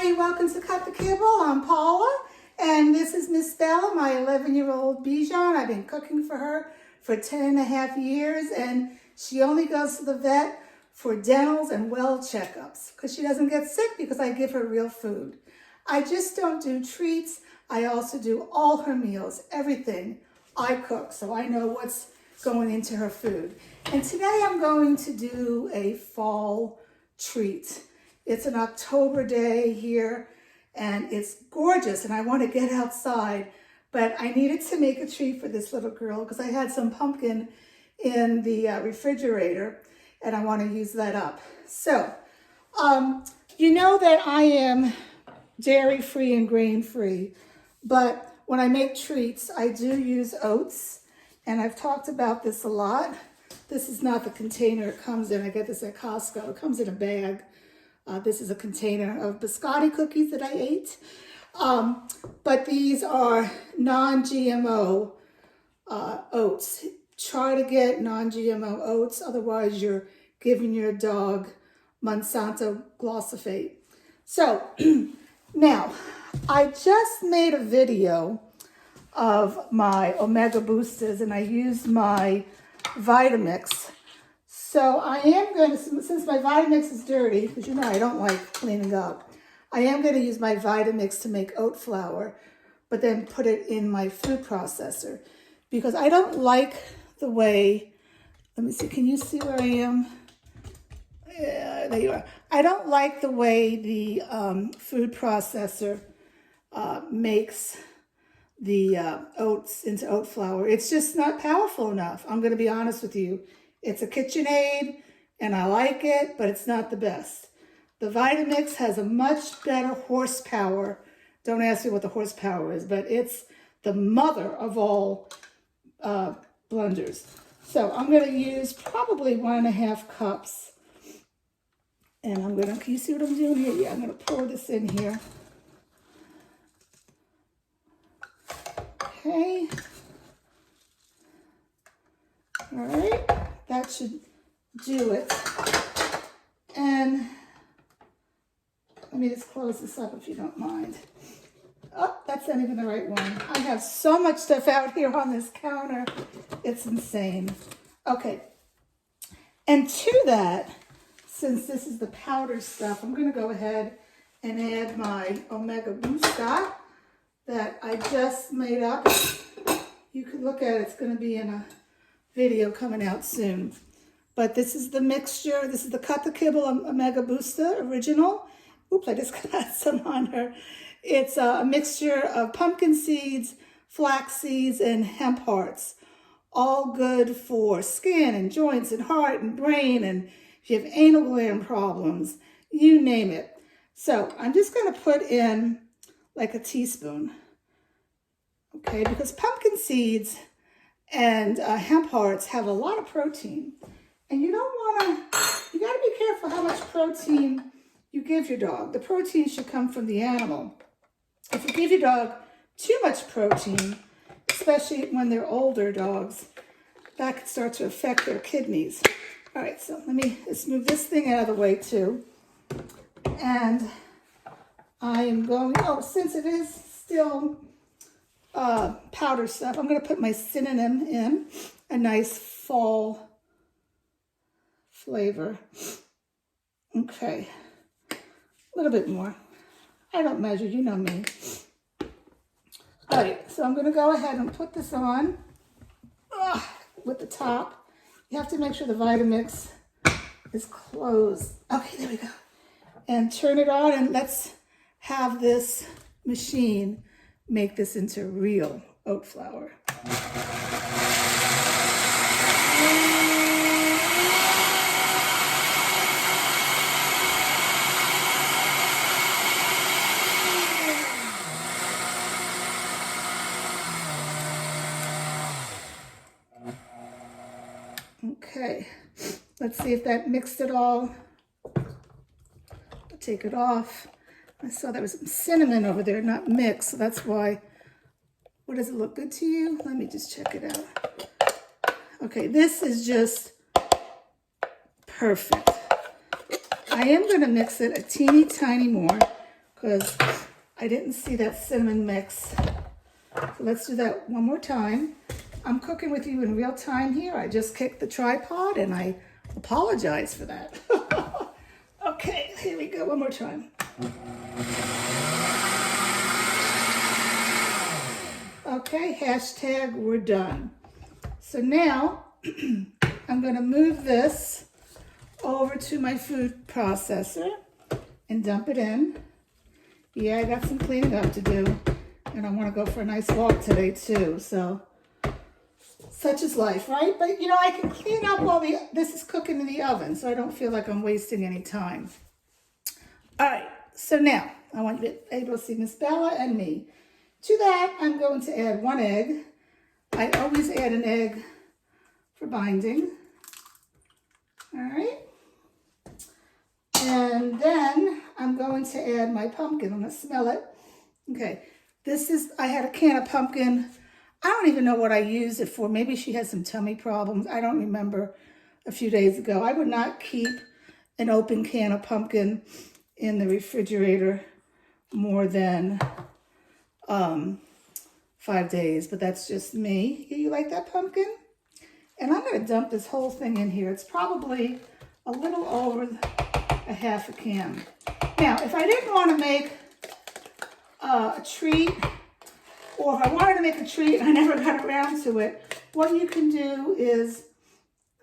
everybody, welcome to Cut the Kibble. I'm Paula, and this is Miss Bella, my 11-year-old Bichon. I've been cooking for her for 10.5 years, and she only goes to the vet for dentals and well checkups because she doesn't get sick because I give her real food. I just don't do treats. I also do all her meals, everything I cook, so I know what's going into her food. And today I'm going to do a fall treat. It's an October day here, and it's gorgeous, and I want to get outside, but I needed to make a treat for this little girl because I had some pumpkin in the refrigerator, and I want to use that up. So, you know that I am dairy-free and grain-free, but when I make treats, I do use oats, and I've talked about this a lot. This is not the container it comes in. I get this at Costco. It comes in a bag. This is a container of biscotti cookies that I ate. But these are non-GMO oats. Try to get non-GMO oats, otherwise you're giving your dog Monsanto glyphosate. So now, I just made a video of my Omega Boosters, and I used my Vitamix. So I am going to, since my Vitamix is dirty, because you know I don't like cleaning up, I am going to use my Vitamix to make oat flour, but then put it in my food processor. Because I don't like the way, let me see, can you see where I am? Yeah, there you are. I don't like the way the food processor makes the oats into oat flour. It's just not powerful enough. I'm going to be honest with you. It's a KitchenAid, and I like it, but it's not the best. The Vitamix has a much better horsepower. Don't ask me what the horsepower is, but it's the mother of all blenders. So I'm going to use probably 1.5 cups. And I'm going to, can you see what I'm doing here? Yeah, I'm going to pour this in here. Okay. All right. That should do it. And let me just close this up if you don't mind. Oh, that's not even the right one. I have so much stuff out here on this counter. It's insane. Okay. And to that, since this is the powder stuff, I'm going to go ahead and add my Omega Booster that I just made up. You can look at it. It's going to be in a video coming out soon. But this is the mixture. This is the Cut the Kibble Omega Booster original. Oops, I just got some on her. It's a mixture of pumpkin seeds, flax seeds, and hemp hearts. All good for skin and joints and heart and brain, and if you have anal gland problems, you name it. So I'm just going to put in like a teaspoon. Okay, because pumpkin seeds and hemp hearts have a lot of protein. And you don't want to, you got to be careful how much protein you give your dog. The protein should come from the animal. If you give your dog too much protein, especially when they're older dogs, that could start to affect their kidneys. All right, so let's move this thing out of the way too. And I am going, since it is still powder stuff, I'm going to put my cinnamon in, a nice fall flavor. Okay, a little bit more. I don't measure, you know me. All right, so I'm going to go ahead and put this on with the top. You have to make sure the Vitamix is closed. Okay, there we go. And turn it on, and let's have this machine make this into real oat flour. Okay, let's see if that mixed it all. I'll take it off. I saw there was some cinnamon over there, not mixed, so that's why. What, does it look good to you? Let me just check it out. Okay, this is just perfect. I am going to mix it a teeny tiny more because I didn't see that cinnamon mix. So let's do that one more time. I'm cooking with you in real time here. I just kicked the tripod and I apologize for that. Okay, here we go, one more time. Okay, hashtag we're done. So now I'm gonna move this over to my food processor and dump it in. Yeah, I got some cleaning up to do, and I wanna go for a nice walk today too, so such is life, right? But you know, I can clean up while this is cooking in the oven, so I don't feel like I'm wasting any time. All right, so now I want you to be able to see Miss Bella and me. To that, I'm going to add 1 egg. I always add an egg for binding. All right. And then I'm going to add my pumpkin. I'm going to smell it. Okay. I had a can of pumpkin. I don't even know what I used it for. Maybe she has some tummy problems. I don't remember a few days ago. I would not keep an open can of pumpkin in the refrigerator more than 5 days, but that's just me. You like that pumpkin? And I'm going to dump this whole thing in here. It's probably a little over a half a can. Now, if I didn't want to make a treat, or if I wanted to make a treat and I never got around to it, what you can do is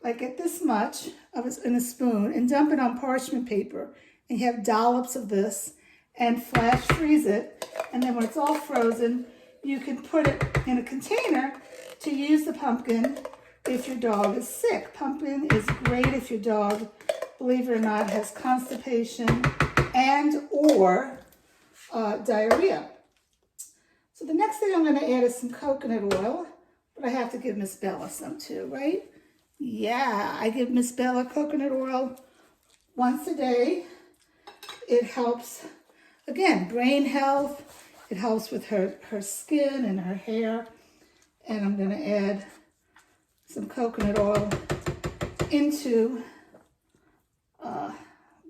like get this much of it in a spoon and dump it on parchment paper, and you have dollops of this, and flash freeze it. And then when it's all frozen, you can put it in a container to use the pumpkin if your dog is sick. Pumpkin is great if your dog, believe it or not, has constipation and or diarrhea. So the next thing I'm going to add is some coconut oil, but I have to give Miss Bella some too, right? Yeah, I give Miss Bella coconut oil once a day. It helps, again, brain health. It helps with her skin and her hair. And I'm going to add some coconut oil into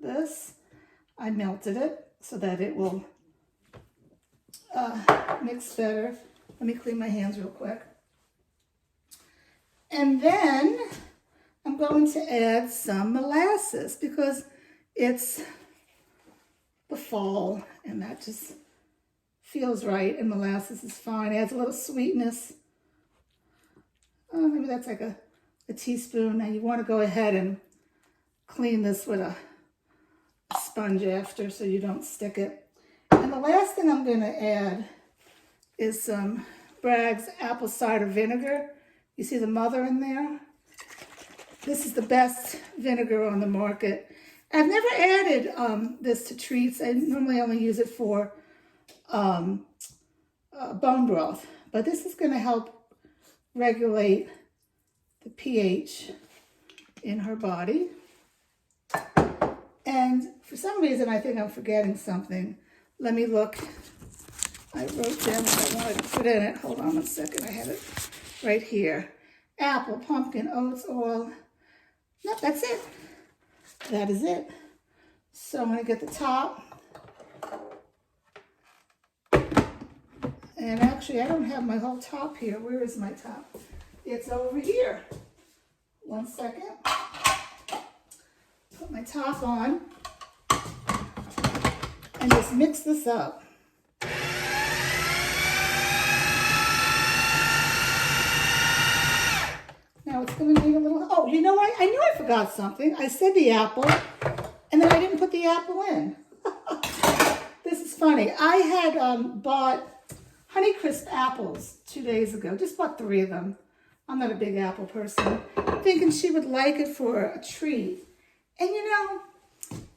this. I melted it so that it will mix better. Let me clean my hands real quick. And then I'm going to add some molasses because it's the fall and that just feels right, and molasses is fine. It adds a little sweetness. Maybe that's like a teaspoon. Now you want to go ahead and clean this with a sponge after so you don't stick it. And the last thing I'm going to add is some Bragg's apple cider vinegar. You see the mother in there? This is the best vinegar on the market. I've never added this to treats. I normally only use it for bone broth, but this is going to help regulate the pH in her body. And for some reason, I think I'm forgetting something. Let me look. I wrote down what I wanted to put in it. Hold on one second. I have it right here. Apple, pumpkin, oats, oil. Nope, that's it. That is it. So I'm going to get the top. And actually, I don't have my whole top here. Where is my top? It's over here. 1 second. Put my top on. And just mix this up. Now it's going to need a little... Oh, you know what? I knew I forgot something. I said the apple, and then I didn't put the apple in. This is funny. I had bought Honeycrisp apples 2 days ago. Just bought 3 of them. I'm not a big apple person. Thinking she would like it for a treat. And you know,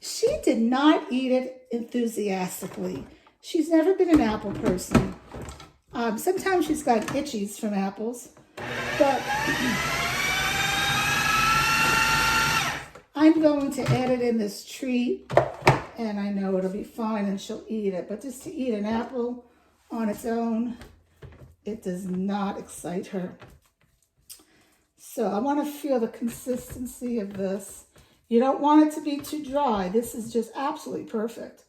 she did not eat it enthusiastically. She's never been an apple person. Sometimes she's got itchies from apples. But I'm going to add it in this treat. And I know it'll be fine and she'll eat it. But just to eat an apple on its own, it does not excite her. So I want to feel the consistency of this. You don't want it to be too dry. This is just absolutely perfect.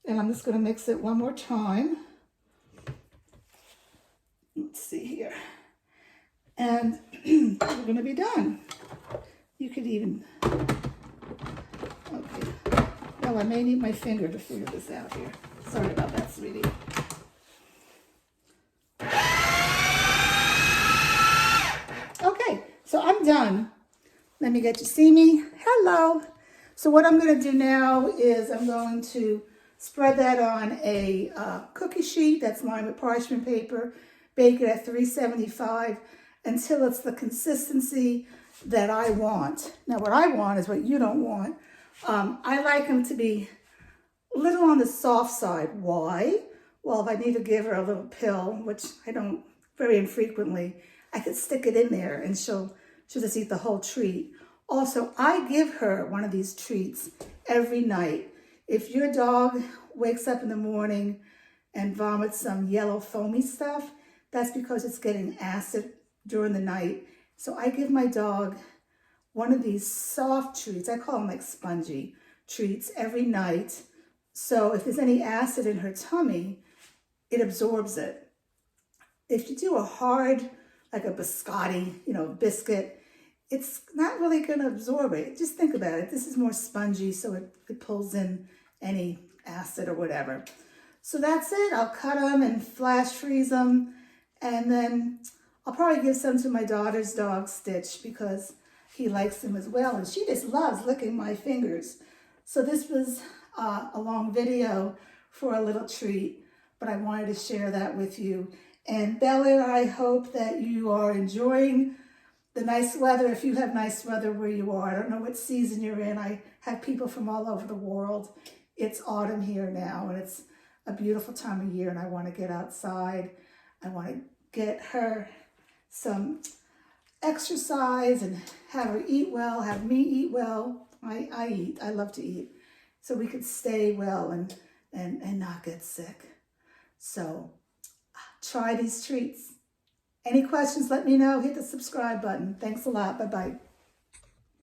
And I'm just going to mix it one more time. Let's see here. And we're going to be done. You could even, okay. Well, I may need my finger to figure this out here. Sorry about that, sweetie. Okay, so I'm done. Let me get you see me. Hello. So what I'm going to do now is I'm going to spread that on a cookie sheet that's lined with parchment paper, bake it at 375 until it's the consistency that I want. Now what I want is what you don't want. I like them to be a little on the soft side. Why? Well, if I need to give her a little pill, which I don't very infrequently, I could stick it in there and she'll just eat the whole treat. Also, I give her one of these treats every night. If your dog wakes up in the morning and vomits some yellow foamy stuff, that's because it's getting acid during the night. So I give my dog one of these soft treats. I call them like spongy treats every night. So if there's any acid in her tummy, it absorbs it. If you do a hard, like a biscotti, biscuit, it's not really going to absorb it. Just think about it. This is more spongy, so it pulls in any acid or whatever. So that's it. I'll cut them and flash freeze them. And then I'll probably give some to my daughter's dog, Stitch, because he likes them as well. And she just loves licking my fingers. So this was a long video for a little treat, but I wanted to share that with you. And Bella, I hope that you are enjoying the nice weather. If you have nice weather where you are, I don't know what season you're in. I have people from all over the world. It's autumn here now, and it's a beautiful time of year, and I want to get outside. I want to get her some exercise and have her eat well, have me eat well. I eat. I love to eat. So we could stay well and not get sick. So try these treats. Any questions, let me know. Hit the subscribe button. Thanks a lot. Bye-bye.